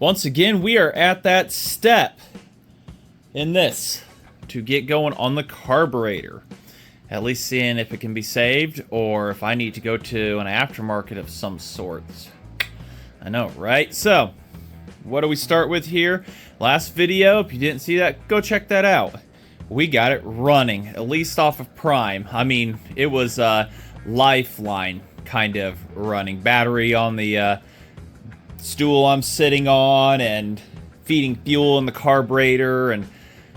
Once again, we are at that step in this to get going on the carburetor. At least seeing if it can be saved or if I need to go to an aftermarket of some sorts. I know, right? So, what do we start with here? Last video, if you didn't see that, go check that out. We got it running, at least off of Prime. I mean, it was lifeline kind of running. Battery on the stool I'm sitting on and feeding fuel in the carburetor and,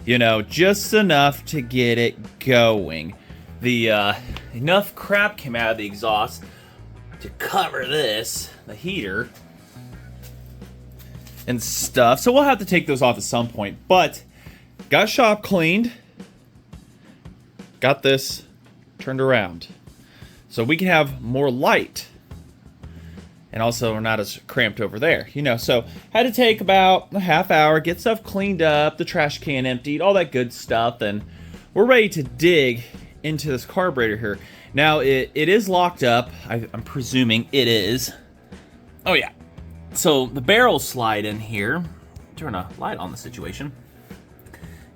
you know, just enough to get it going. The enough crap came out of the exhaust to cover this, the heater and stuff. So we'll have to take those off at some point. But got shop cleaned. Got this turned around. So we can have more light. And also we're not as cramped over there. You know, so had to take about a half hour, get stuff cleaned up, the trash can emptied, all that good stuff. And we're ready to dig into this carburetor here. Now it is locked up. I'm presuming it is. Oh yeah. So the barrel slide in here, turn a light on the situation,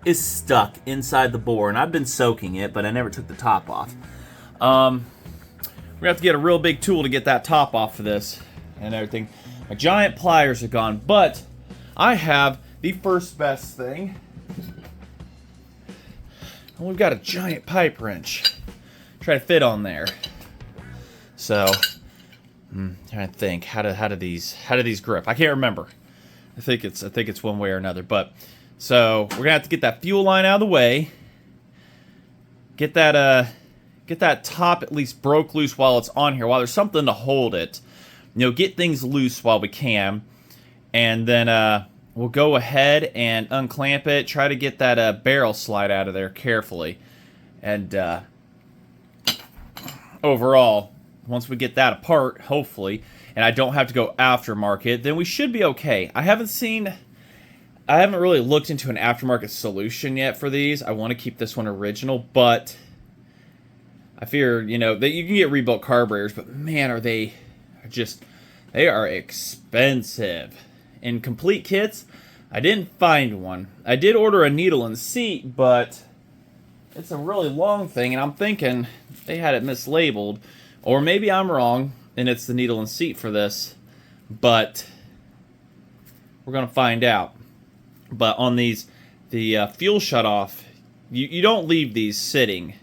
is stuck inside the bore, and I've been soaking it, but I never took the top off. We're gonna have to get a real big tool to get that top off of this and everything. My giant pliers are gone, but I have the first best thing. And we've got a giant pipe wrench. Try to fit on there. So trying to think how do these grip? I can't remember. I think it's one way or another. But so we're gonna have to get that fuel line out of the way. Get that top at least broke loose while it's on here. While there's something to hold it, you know, get things loose while we can, and then we'll go ahead and unclamp it. Try to get that barrel slide out of there carefully, and overall, once we get that apart, hopefully, and I don't have to go aftermarket, then we should be okay. I haven't really looked into an aftermarket solution yet for these. I want to keep this one original, but I fear, you know, that you can get rebuilt carburetors, but man, they are expensive. In complete kits, I didn't find one. I did order a needle and seat, but it's a really long thing, and I'm thinking they had it mislabeled. Or maybe I'm wrong, and it's the needle and seat for this, but we're going to find out. But on these, the fuel shutoff, you don't leave these sitting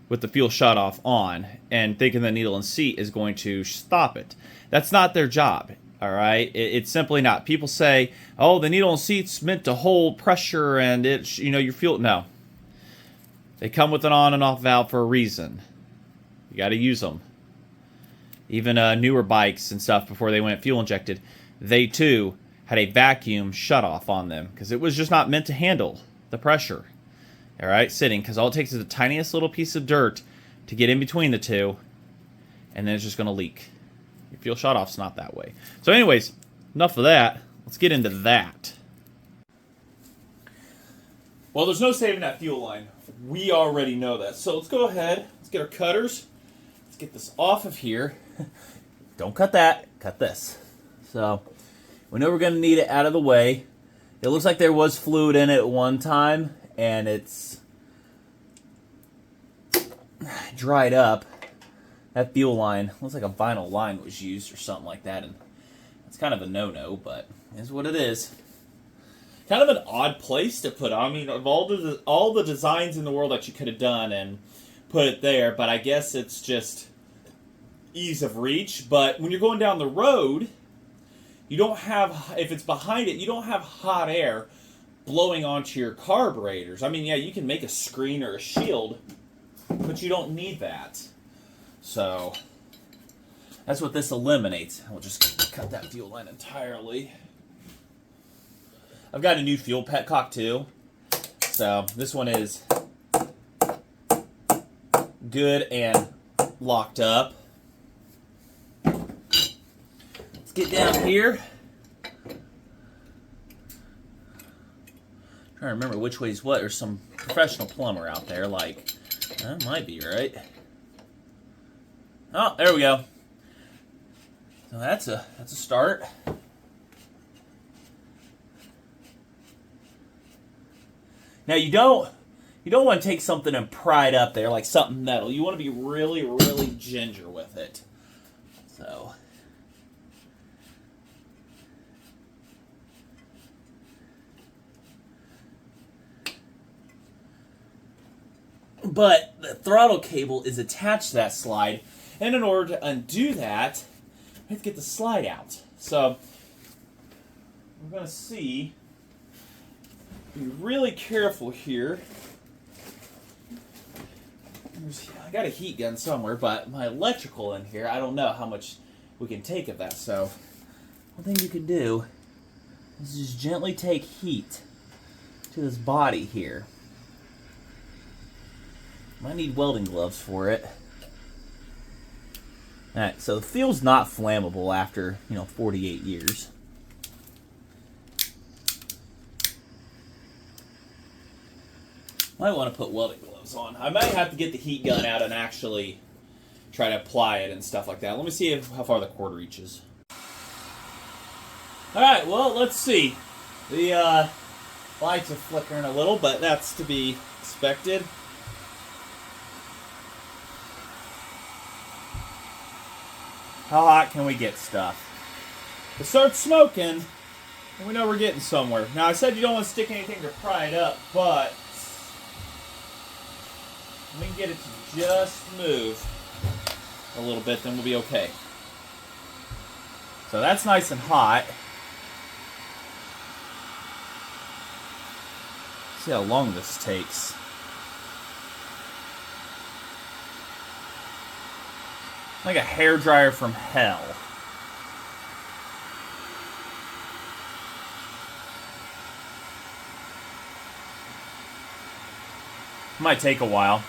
with the fuel shutoff on and thinking the needle and seat is going to stop it. That's not their job, all right? It's simply not. People say, oh, the needle and seat's meant to hold pressure and it's, you know, your fuel. No. They come with an on and off valve for a reason. You got to use them. Even newer bikes and stuff before they went fuel injected, they too had a vacuum shutoff on them because it was just not meant to handle the pressure. All right, sitting, because all it takes is the tiniest little piece of dirt to get in between the two, and then it's just going to leak. Your fuel shutoff's not that way. So anyways, enough of that. Let's get into that. Well, there's no saving that fuel line. We already know that. So let's go ahead. Let's get our cutters. Let's get this off of here. Don't cut that. Cut this. So we know we're going to need it out of the way. It looks like there was fluid in it at one time, and it's dried up. That fuel line looks like a vinyl line was used or something like that, and it's kind of a no-no, but it's what it is. Kind of an odd place to put it. I mean, of all the designs in the world that you could have done and put it there, but I guess it's just ease of reach. But when you're going down the road, you don't have, if it's behind it, you don't have hot air blowing onto your carburetors. I mean, yeah, you can make a screen or a shield, but you don't need that. So that's what this eliminates. We'll just cut that fuel line entirely. I've got a new fuel petcock too. So this one is good and locked up. Let's get down here. Trying to remember which way's what. There's some professional plumber out there, like, that might be right. Oh, there we go. So that's a start. Now you don't want to take something and pry it up there like something metal. You want to be really, really ginger with it. So. But the throttle cable is attached to that slide, and in order to undo that, we have to get the slide out. So we're going to see, be really careful here. I got a heat gun somewhere, but my electrical in here, I don't know how much we can take of that. So one thing you can do is just gently take heat to this body here. Might need welding gloves for it. Alright, so the fuel's not flammable after, 48 years. Might want to put welding gloves on. I might have to get the heat gun out and actually try to apply it and stuff like that. Let me see how far the cord reaches. Alright, well, let's see. The lights are flickering a little, but that's to be expected. How hot can we get stuff? If it starts smoking, then we know we're getting somewhere. Now, I said you don't want to stick anything to pry it up, but we can get it to just move a little bit, then we'll be okay. So that's nice and hot. See how long this takes. Like a hairdryer from hell. Might take a while.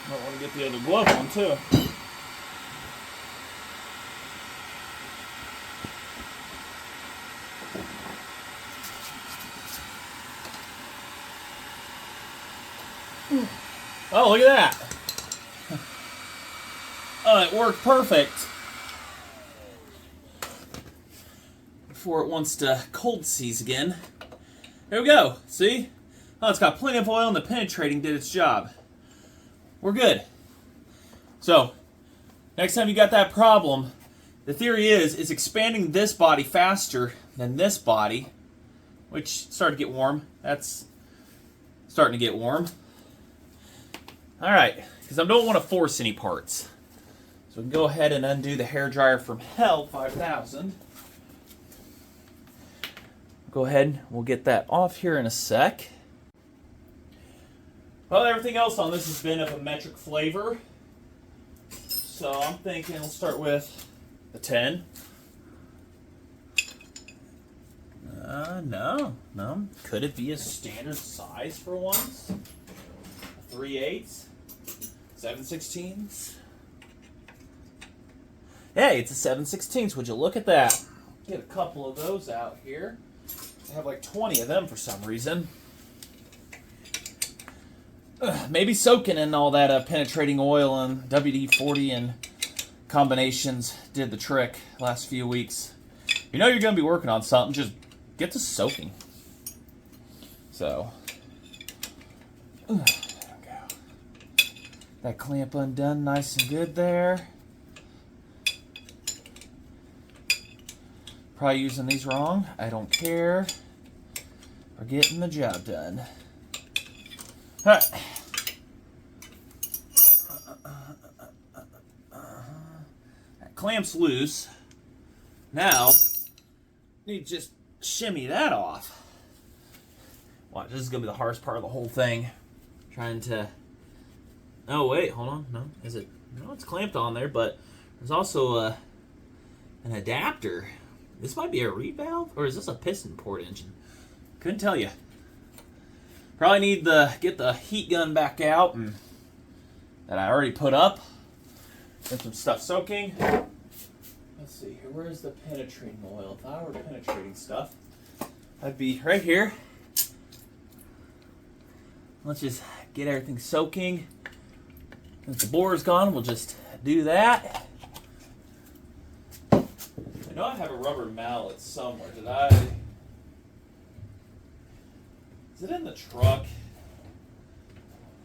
Might want to get the other glove on too. Oh, look at that. Oh, it worked perfect. Before it wants to cold seize again. There we go. See? Oh, it's got plenty of oil and the penetrating did its job. We're good. So, next time you got that problem, the theory is expanding this body faster than this body, which started to get warm. That's starting to get warm. Alright, because I don't want to force any parts. So we can go ahead and undo the hairdryer from hell 5000. Go ahead, we'll get that off here in a sec. Well, everything else on this has been of a metric flavor. So I'm thinking we'll start with a 10. No. Could it be a standard size for once? 3/8? 7/16? Hey, it's a 7/16. Would you look at that? Get a couple of those out here. I have like 20 of them for some reason. Maybe soaking in all that penetrating oil and WD-40 and combinations did the trick last few weeks. You know you're going to be working on something, just get to soaking. So, there we go. That clamp undone nice and good there. Probably using these wrong. I don't care. We're getting the job done. Alright. That clamp's loose. Now, you just shimmy that off. Watch, this is going to be the hardest part of the whole thing. Trying to... Oh, wait, hold on. No, is it... No, it's clamped on there, but there's also an adapter. This might be a reed valve, or is this a piston port engine? Couldn't tell you. Probably need to get the heat gun back out and that I already put up. Get some stuff soaking. Let's see here. Where's the penetrating oil? If I were penetrating stuff, I'd be right here. Let's just get everything soaking. Since the bore is gone, we'll just do that. know I have a rubber mallet somewhere. Did I? Is it in the truck? I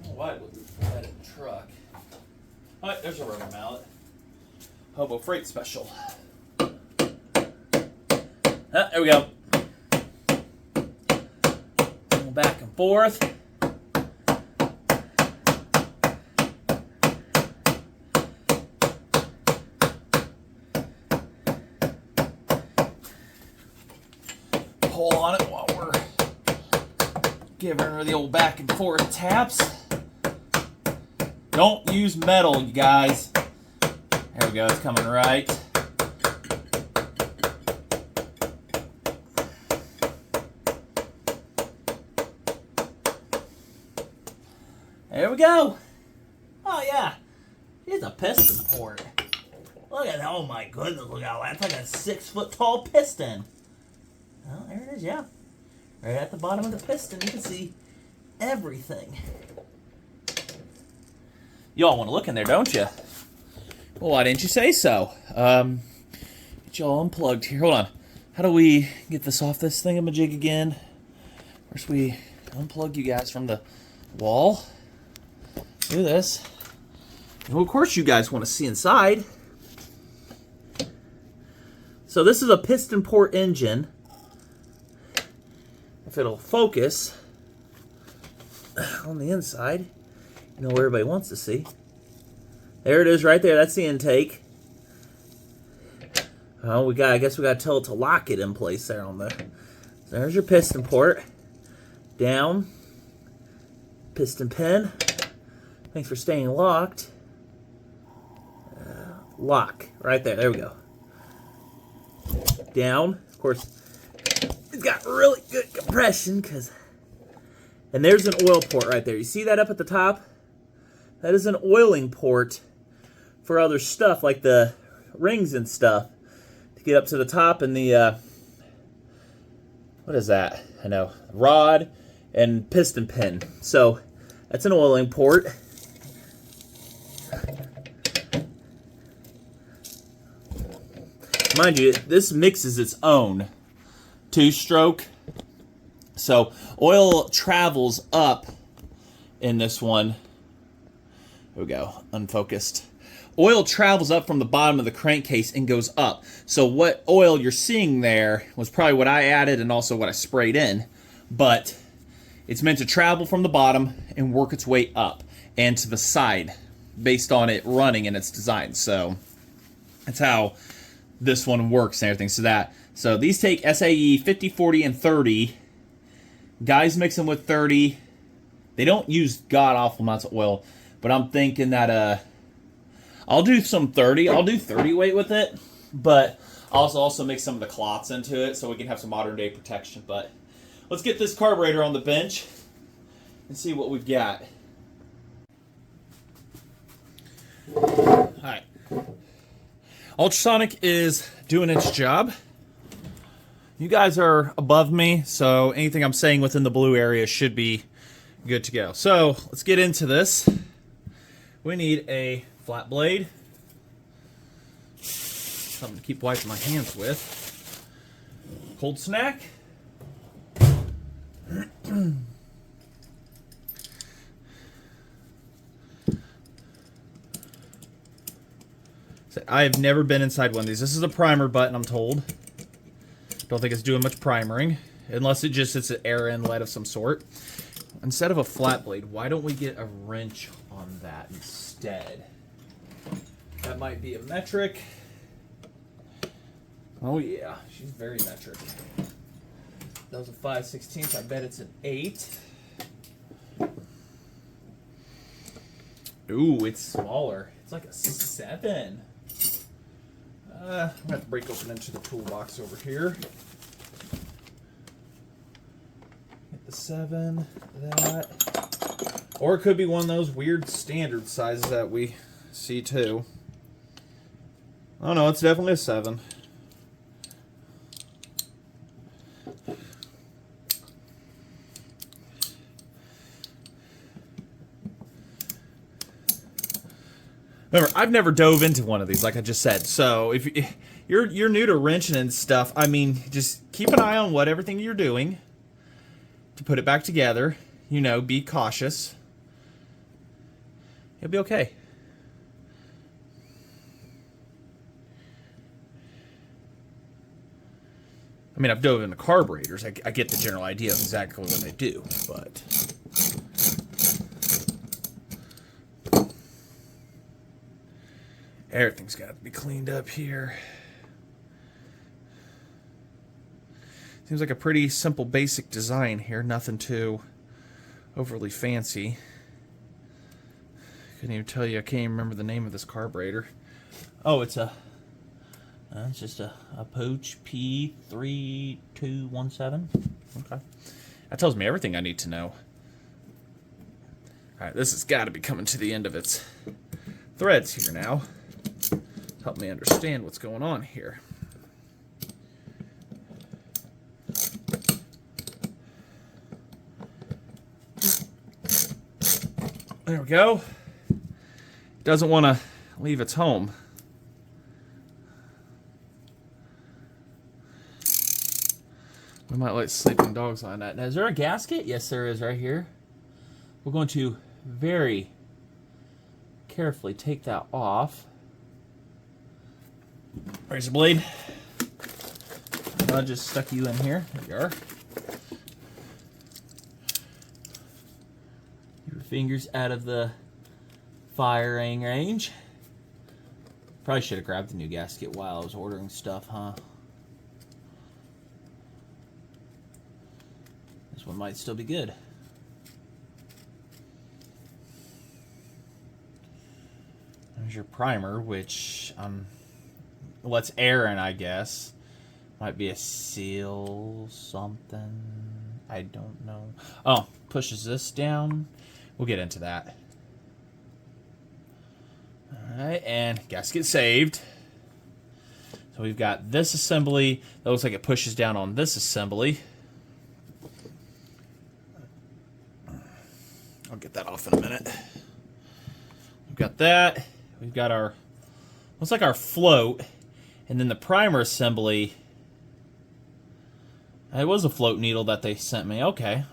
don't know why would we put that in the truck? Alright, there's a rubber mallet. Hobo Freight Special. There we go. Going back and forth. Pull on it while we're giving her the old back and forth taps. Don't use metal, you guys. There we go, it's coming right. There we go. Oh yeah, it's a piston port. Look at that, oh my goodness, look at that. That's like a 6-foot tall piston. Oh, there it is, yeah. Right at the bottom of the piston, you can see everything. Y'all want to look in there, don't you? Well, why didn't you say so? Get y'all unplugged here. Hold on. How do we get this off this thingamajig again? First, we unplug you guys from the wall. Do this. Well, of course, you guys want to see inside. So this is a piston port engine. If it'll focus on the inside, you know where everybody wants to see. There it is right there. That's the intake. Oh, I guess we got to tell it to lock it in place there on the. So there's your piston port. Down. Piston pin. Thanks for staying locked. Lock. Right there. There we go. Down. Of course, it's got really good compression because. And there's an oil port right there. You see that up at the top? That is an oiling port for other stuff like the rings and stuff to get up to the top and the what is that? I know, rod and piston pin. So that's an oiling port. Mind you, this mixes its own 2-stroke. So oil travels up in this one. There we go, unfocused. Oil travels up from the bottom of the crankcase and goes up. So what oil you're seeing there was probably what I added and also what I sprayed in. But it's meant to travel from the bottom and work its way up and to the side based on it running in its design. So that's how this one works and everything. So these take SAE 50, 40, and 30. Guys mix them with 30. They don't use god-awful amounts of oil, but I'm thinking that I'll do some 30. I'll do 30 weight with it, but I'll also mix some of the cloths into it so we can have some modern-day protection. But let's get this carburetor on the bench and see what we've got. All right. Ultrasonic is doing its job. You guys are above me, so anything I'm saying within the blue area should be good to go. So let's get into this. We need a flat blade, something to keep wiping my hands with, cold snack, I have never been inside one of these. This is a primer button, I'm told. Don't think it's doing much primering, unless it just it's an air inlet of some sort. Instead of a flat blade, why don't we get a wrench on that instead? That might be a metric. Oh yeah, she's very metric. That was a 5/16. I bet it's an 8. Ooh, it's smaller. It's like a 7. I'm gonna have to break open into the toolbox over here. Get the 7, that. Or it could be one of those weird standard sizes that we see too. Oh no, it's definitely a 7. Remember, I've never dove into one of these, like I just said. So if you're new to wrenching and stuff, I mean, just keep an eye on what everything you're doing to put it back together. You know, be cautious. It'll be okay. I mean, I've dove into carburetors. I get the general idea of exactly what they do, but everything's got to be cleaned up here. Seems like a pretty simple, basic design here. Nothing too overly fancy. Couldn't even tell you. I can't even remember the name of this carburetor. Oh, it's just a Puch P3217. Okay. That tells me everything I need to know. Alright, this has got to be coming to the end of its threads here now. Help me understand what's going on here. There we go. Doesn't want to leave its home. We might let sleeping dogs on that. Now, is there a gasket? Yes, there is right here. We're going to very carefully take that off. Razor blade. I just stuck you in here. There you are. Your fingers out of the firing range. Probably should have grabbed the new gasket while I was ordering stuff, huh? This one might still be good. There's your primer, which what's airing, I guess. Might be a seal something. I don't know. Oh, pushes this down. We'll get into that. Alright, and gasket saved. So we've got this assembly. That looks like it pushes down on this assembly. I'll get that off in a minute. We've got that. We've got our, looks like our float. And then the primer assembly. It was a float needle that they sent me. Okay.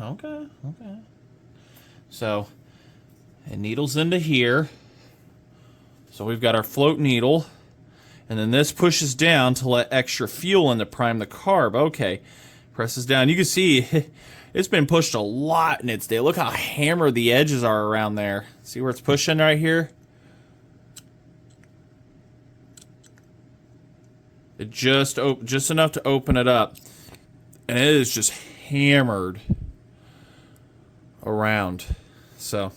So, it needles into here. So we've got our float needle. And then this pushes down to let extra fuel in to prime the carb. Okay. Presses down. You can see it's been pushed a lot in its day. Look how hammered the edges are around there. See where it's pushing right here? It just enough to open it up. And it is just hammered around. So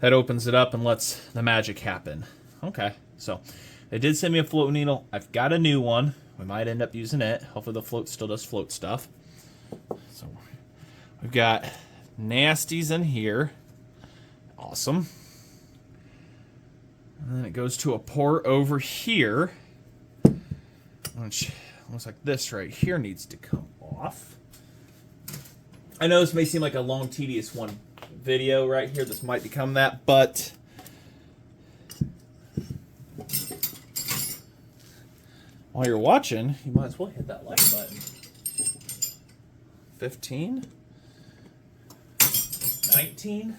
that opens it up and lets the magic happen. Okay, so they did send me a float needle. I've got a new one. We might end up using it. Hopefully the float still does float stuff. So we've got nasties in here. Awesome. And then it goes to a port over here, which looks like this right here needs to come off. I know this may seem like a long, tedious one video right here. This might become that, but while you're watching, you might as well hit that like button. 15, 19,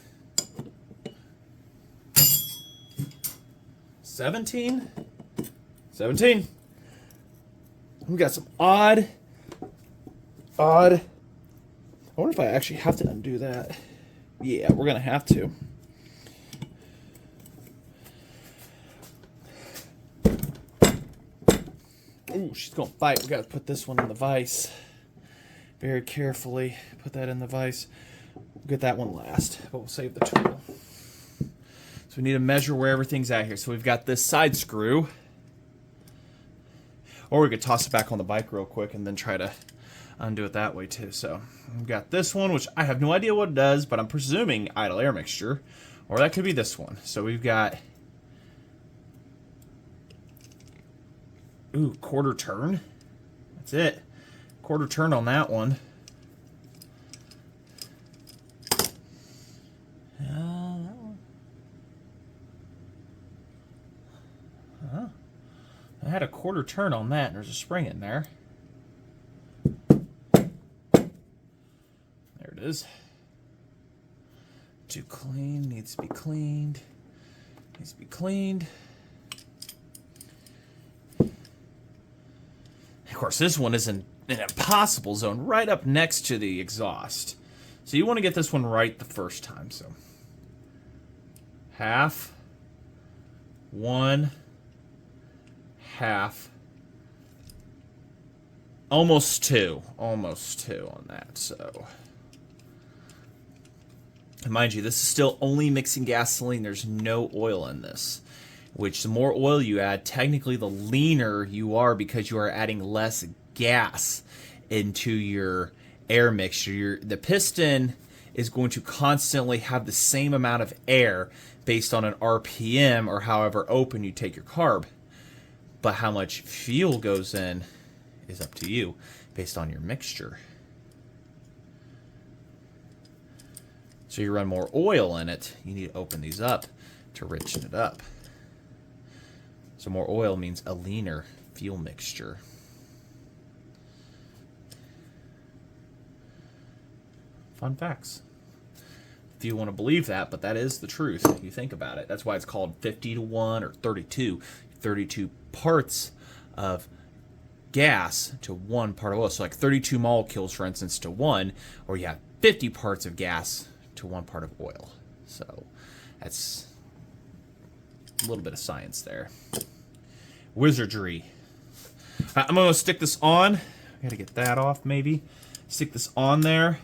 17. We've got some odd. I wonder if I actually have to undo that. Yeah, we're gonna have to. Ooh, she's gonna fight. We gotta put this one in the vise. Very carefully put that in the vise. We'll get that one last, but we'll save the tool. So we need to measure where everything's at here. So we've got this side screw. Or we could toss it back on the bike real quick and then try to undo it that way too. So we've got this one, which I have no idea what it does, but I'm presuming idle air mixture. Or that could be this one. So we've got, ooh, quarter turn. That's it. Quarter turn on that one. I had a quarter turn on that, and there's a spring in there. There it is. Too clean, needs to be cleaned. Needs to be cleaned. Of course, this one is in an impossible zone right up next to the exhaust. So you want to get this one right the first time. So half, 1, half, almost 2 on that. So, and mind you, this is still only mixing gasoline. There's no oil in this, which the more oil you add, technically the leaner you are because you are adding less gas into your air mixture. The piston is going to constantly have the same amount of air based on an RPM or however open you take your carb. But how much fuel goes in is up to you based on your mixture. So you run more oil in it, you need to open these up to richen it up. So more oil means a leaner fuel mixture. Fun facts. If you want to believe that, but that is the truth. You think about it. That's why it's called 50 to 1 or 32. 32 parts of gas to 1 part of oil. So like 32 molecules, for instance, to 1, or you have 50 parts of gas to 1 part of oil. So that's a little bit of science there. Wizardry. I'm going to stick this on. I got to get that off maybe. Stick this on there.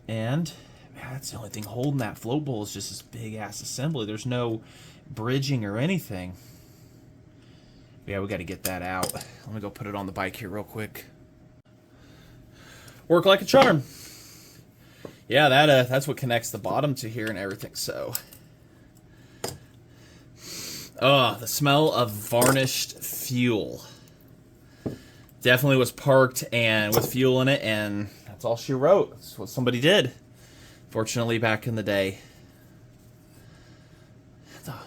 And man, that's the only thing holding that float bowl is just this big ass assembly. There's no bridging or anything. Yeah, we got to get that out. Let me go put it on the bike here real quick. Work like a charm. Yeah, that's what connects the bottom to here and everything. So, oh, the smell of varnished fuel. Definitely was parked and with fuel in it, and that's all she wrote. That's what somebody did. Fortunately, back in the day. That's a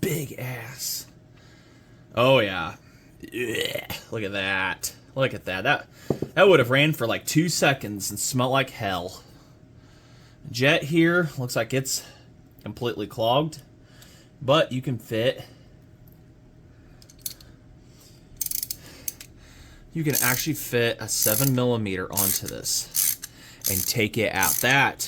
big ass. Oh yeah. Yeah. Look at that. Look at that. That would have ran for like 2 seconds and smelled like hell. Jet here looks like it's completely clogged, but you can fit. You can actually fit a 7mm onto this and take it out. That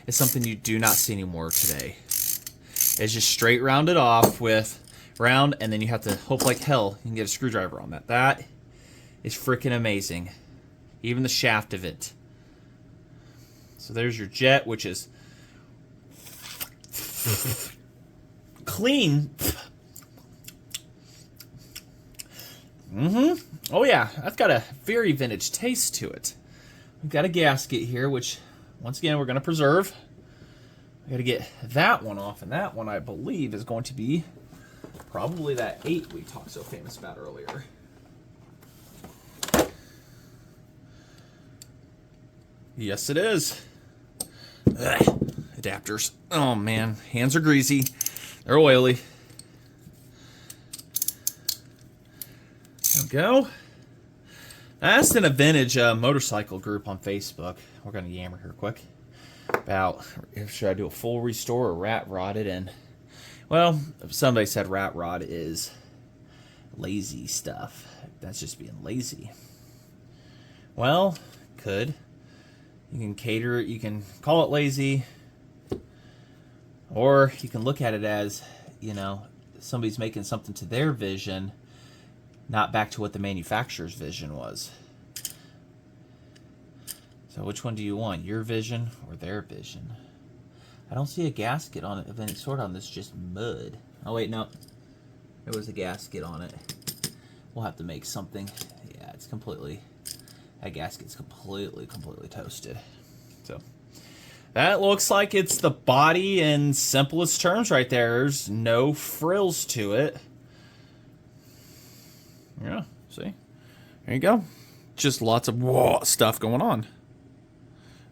is something you do not see anymore today. It's just straight rounded off with round, and then you have to hope like hell you can get a screwdriver on that. That is freaking amazing. Even the shaft of it. So there's your jet, which is clean. Oh yeah, that's got a very vintage taste to it. We've got a gasket here, which once again we're going to preserve. We got to get that one off, and that one I believe is going to be probably that 8 we talked so famous about earlier. Yes, it is. Ugh, adapters. Oh man, hands are greasy. They're oily. There we go. I asked in a vintage motorcycle group on Facebook. We're going to yammer here quick about should I do a full restore or rat rod it in. Well, somebody said rat rod is lazy stuff. That's just being lazy. Well, could. You can cater it, you can call it lazy, or you can look at it as, you know, somebody's making something to their vision, not back to what the manufacturer's vision was. So which one do you want, your vision or their vision? I don't see a gasket on it of any sort on this, just mud. Oh wait, no. There was a gasket on it. We'll have to make something. Yeah, it's completely... That gasket's completely toasted. So that looks like it's the body in simplest terms right there. There's no frills to it. Yeah, see? There you go. Just lots of stuff going on.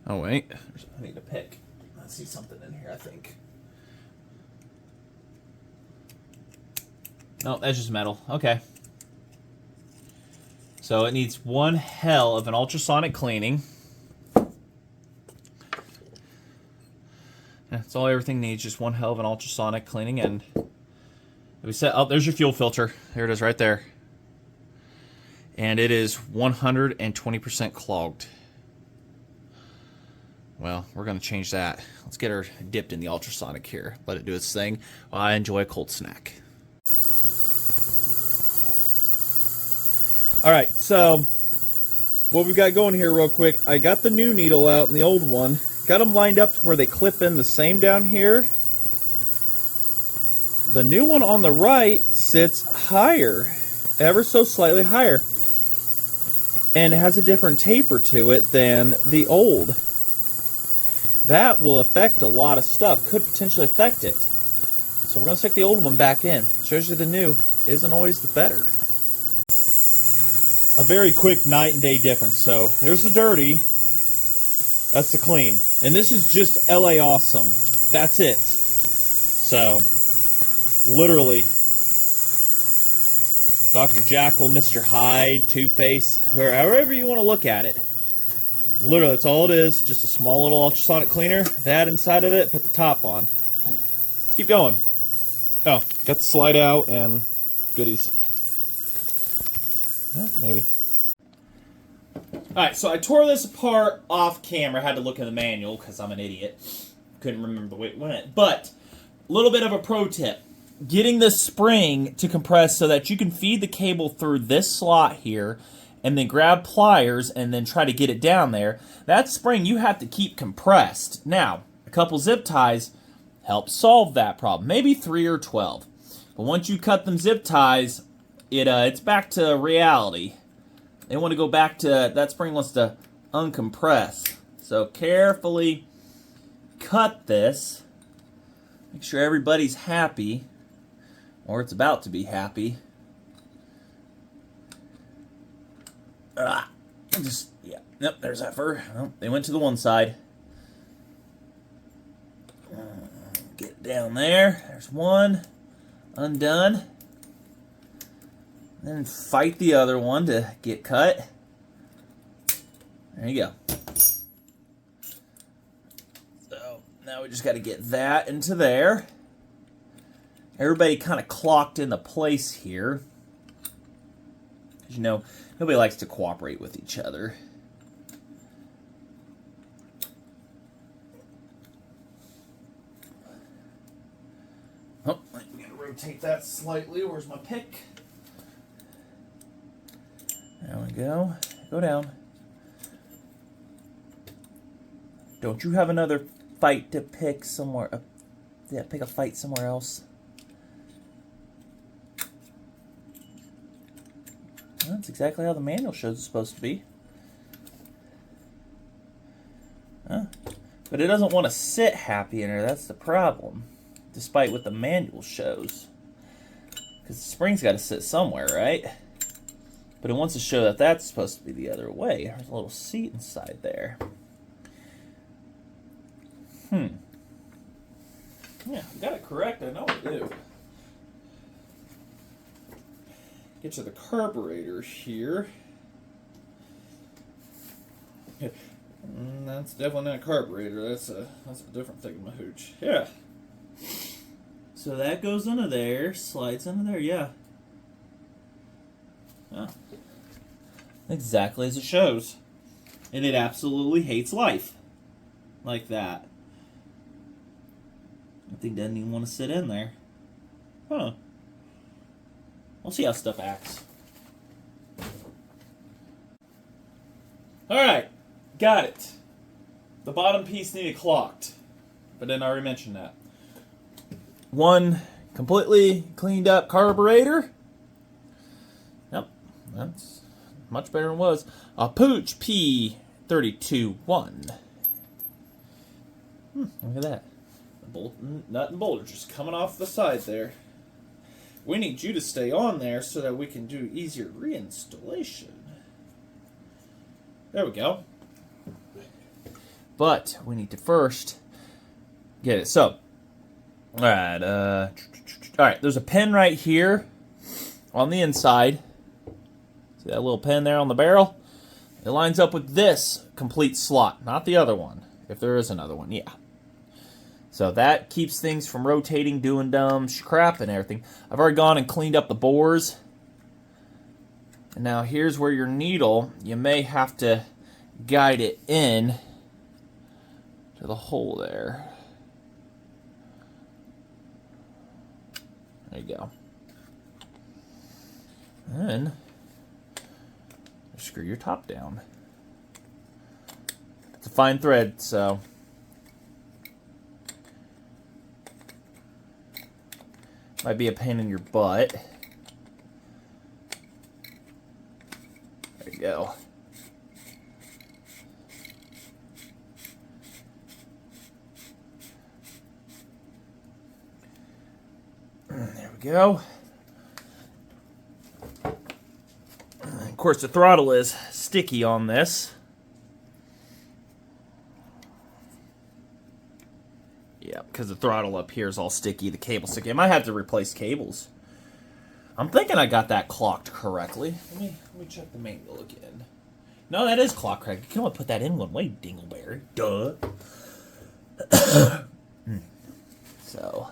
Oh, wait. I need to pick. I see something in here, I think. Oh, that's just metal. Okay. So it needs one hell of an ultrasonic cleaning. That's all everything needs, just one hell of an ultrasonic cleaning. And we set, oh, there's your fuel filter. There it is right there. And it is 120% clogged. Well, we're going to change that. Let's get her dipped in the ultrasonic here. Let it do its thing while I enjoy a cold snack. All right, so what we got going here real quick, I got the new needle out and the old one. Got them lined up to where they clip in the same down here. The new one on the right sits higher, ever so slightly higher. And it has a different taper to it than the old. That will affect a lot of stuff, could potentially affect it. So we're going to stick the old one back in. Shows you the new isn't always the better. A very quick night and day difference. So there's the dirty. That's the clean. And this is just LA awesome. That's it. So, literally, Dr. Jekyll, Mr. Hyde, Two-Face, however you want to look at it. Literally, that's all it is. Just a small little ultrasonic cleaner. That inside of it, put the top on. Let's keep going. Oh, got the slide out and goodies. Yeah, maybe. Alright, so I tore this apart off camera. I had to look in the manual because I'm an idiot. Couldn't remember the way it went. But, a little bit of a pro tip. Getting this spring to compress so that you can feed the cable through this slot here and then grab pliers and then try to get it down there. That spring you have to keep compressed. Now, a couple zip ties help solve that problem. Maybe 3 or 12. But once you cut them zip ties, it's back to reality. They want to go back to, that spring wants to uncompress. So carefully cut this. Make sure everybody's happy. Or it's about to be happy. Just, yeah. Yep, there's that fur. Oh, they went to the one side. Get down there. There's one. Undone. Then fight the other one to get cut. There you go. So now we just got to get that into there. Everybody kind of clocked into place here. Because, you know, nobody likes to cooperate with each other. Oh, I'm going to rotate that slightly. Where's my pick? There we go. Go down. Don't you have another fight to pick somewhere? Yeah, pick a fight somewhere else. That's exactly how the manual shows it's supposed to be. Huh? But it doesn't want to sit happy in there. That's the problem. Despite what the manual shows. Because the spring's got to sit somewhere, right? But it wants to show that that's supposed to be the other way. There's a little seat inside there. Yeah, I got it correct. I know I do. Get to the carburetor here. That's definitely not a carburetor. That's a different thing, my hooch. Yeah. So that goes into there, slides into there. Yeah. Huh. Exactly as it shows. And it absolutely hates life. Like that. That thing doesn't even want to sit in there. Huh. We'll see how stuff acts. Alright. Got it. The bottom piece needed clocked. But didn't already mention that. One completely cleaned up carburetor. Yep. That's much better than it was. A Puch P32-1. Look at that. The bolt, nut and bolt are just coming off the side there. We need you to stay on there so that we can do easier reinstallation. There we go. But we need to first get it. So, all right, there's a pin right here on the inside. See that little pin there on the barrel? It lines up with this complete slot, not the other one. If there is another one, yeah. So that keeps things from rotating, doing dumb crap and everything. I've already gone and cleaned up the bores. And now here's where your needle, you may have to guide it in to the hole there. There you go. And then screw your top down. It's a fine thread, so might be a pain in your butt. There you go. There we go. Of course, the throttle is sticky on this. Yeah, because the throttle up here is all sticky. The cable's sticky. I might have to replace cables. I'm thinking I got that clocked correctly. Let me check the manual again. No, that is clocked correct. You can only put that in one way, dingleberry. Duh. So,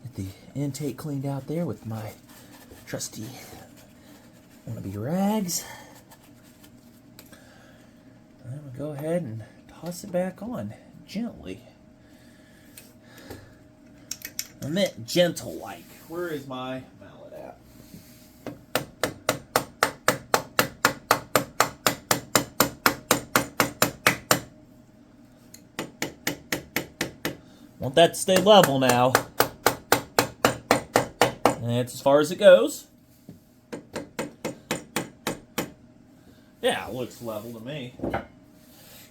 get the intake cleaned out there with my trusty wannabe rags. And then we'll go ahead and toss it back on gently. I meant gentle-like. Where is my mallet at? Want that to stay level now. And that's as far as it goes. Yeah, it looks level to me.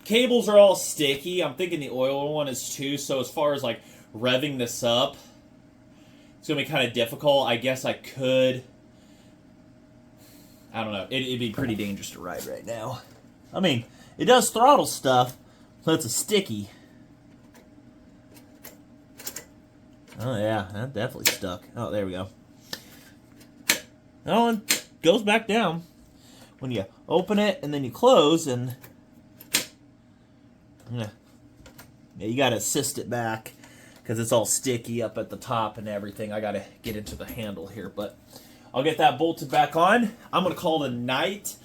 Cables are all sticky. I'm thinking the oil one is too, so as far as like revving this up, it's going to be kind of difficult. I guess I could. I don't know. It'd be pretty dangerous to ride right now. I mean, it does throttle stuff, so it's a sticky. Oh, yeah. That definitely stuck. Oh, there we go. Oh, it goes back down when you open it and then you close, and yeah, you got to assist it back because it's all sticky up at the top and everything. I got to get into the handle here, but I'll get that bolted back on. I'm going to call it a night.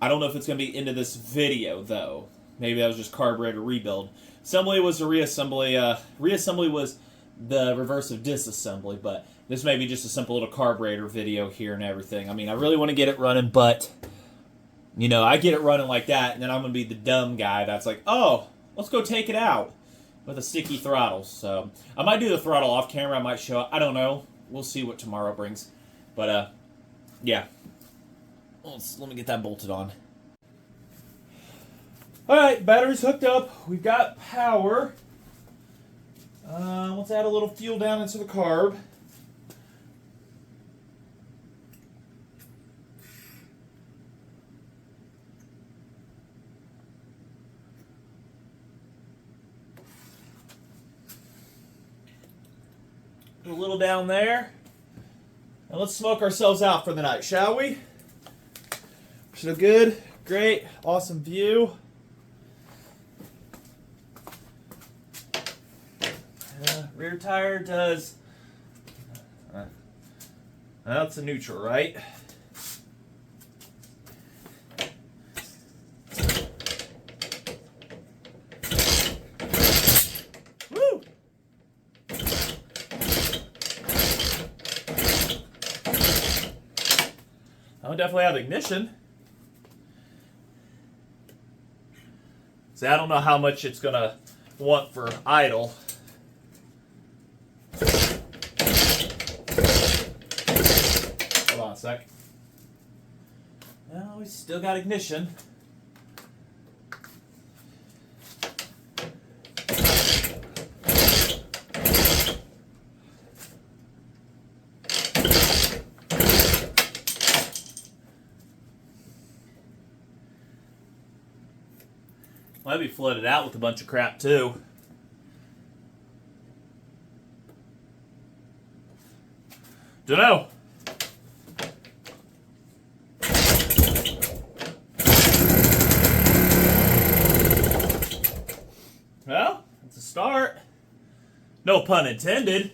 I don't know if it's going to be into this video, though. Maybe that was just carburetor rebuild. Assembly was a reassembly. Reassembly was the reverse of disassembly, but this may be just a simple little carburetor video here and everything. I mean, I really want to get it running, but, you know, I get it running like that, and then I'm going to be the dumb guy that's like, oh, let's go take it out with a sticky throttle. So I might do the throttle off camera. I might show it. I don't know. We'll see what tomorrow brings. But, yeah. Let me get that bolted on. Alright, battery's hooked up. We've got power. Let's add a little fuel down into the carb. Put a little down there. And let's smoke ourselves out for the night, shall we? So good, great, awesome view. Rear tire does, that's a neutral, right? Woo! I would definitely have ignition. See, I don't know how much it's gonna want for idle. Hold on a sec. No, we still got ignition. Might be flooded out with a bunch of crap too. Dunno. No pun intended.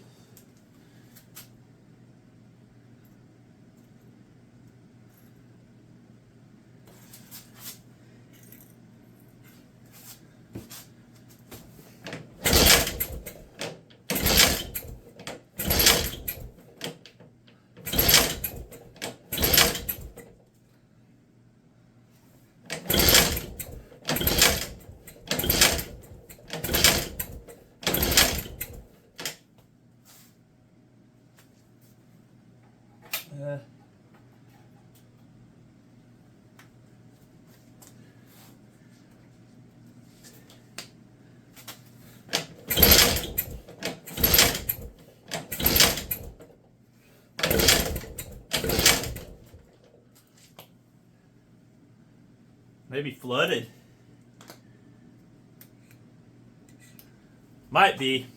Maybe flooded. Might be.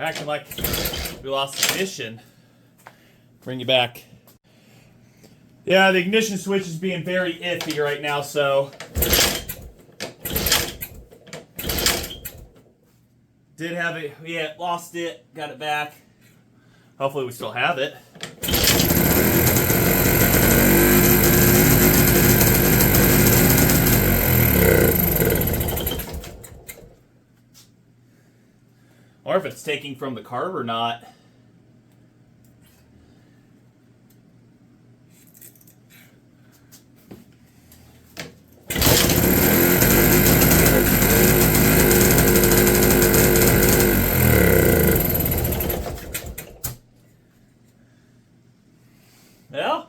Acting like we lost ignition. Bring you back. Yeah, the ignition switch is being very iffy right now, so did have it. Yeah, lost it. Got it back. Hopefully we still have it. Or if it's taking from the carb or not. Well,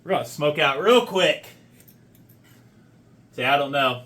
we're going to smoke out real quick. See, I don't know.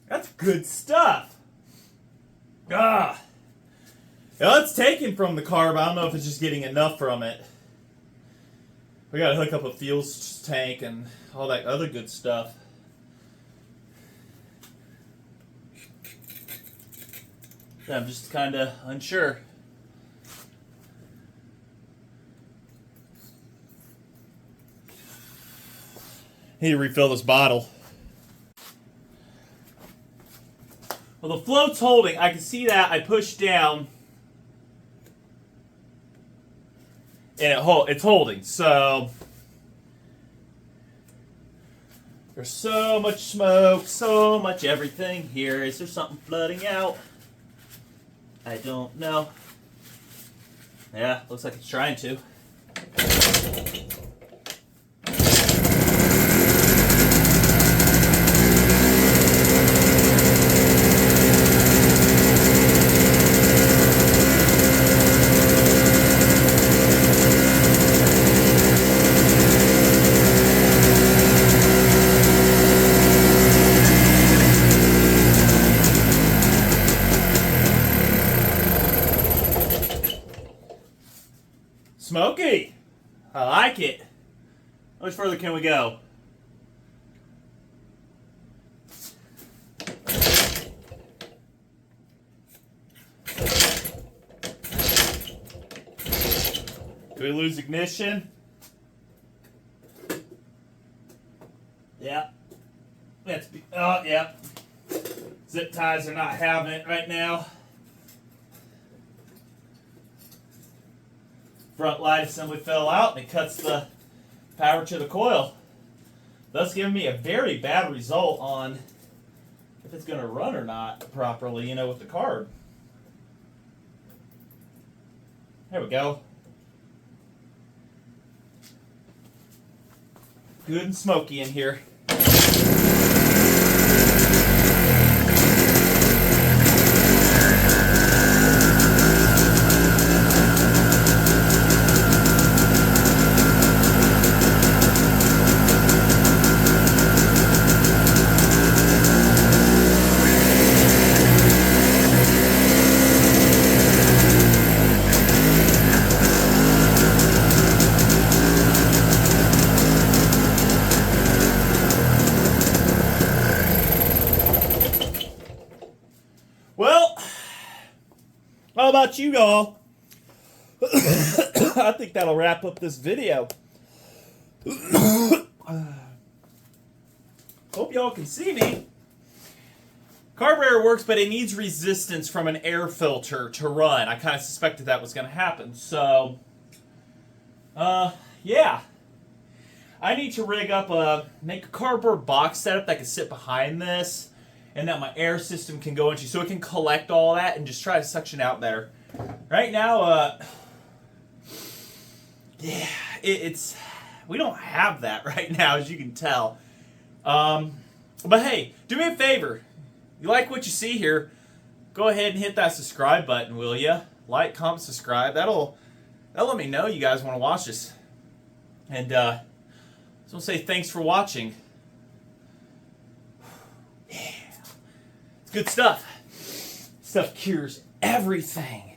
That's good stuff. Ah. Well, it's taken from the carb. I don't know if it's just getting enough from it. We gotta hook up a fuel tank and all that other good stuff. I'm just kind of unsure. Need to refill this bottle. Well, the float's holding. I can see that. I pushed down. And it's holding. So there's so much smoke, so much everything here. Is there something flooding out? I don't know. Yeah, looks like it's trying to. Smoky! I like it. How much further can we go? Do we lose ignition? Let's be, oh, yeah. Zip ties are not having it right now. Front light assembly fell out and it cuts the power to the coil, thus giving me a very bad result on if it's going to run or not properly, you know, with the carb. There we go. Good and smoky in here. Well, how about you all? I think that'll wrap up this video. Hope y'all can see me. Carburetor works, but it needs resistance from an air filter to run. I kind of suspected that was going to happen. So, yeah. I need to rig up make a cardboard box setup that can sit behind this, and that my air system can go into, so it can collect all that and just try to suction out better. Right now, yeah, it's we don't have that right now, as you can tell. But hey, do me a favor. You like what you see here? Go ahead and hit that subscribe button, will ya? Like, comment, subscribe. That'll let me know you guys want to watch this. And I just want to say thanks for watching. Yeah. It's good stuff. Stuff cures everything.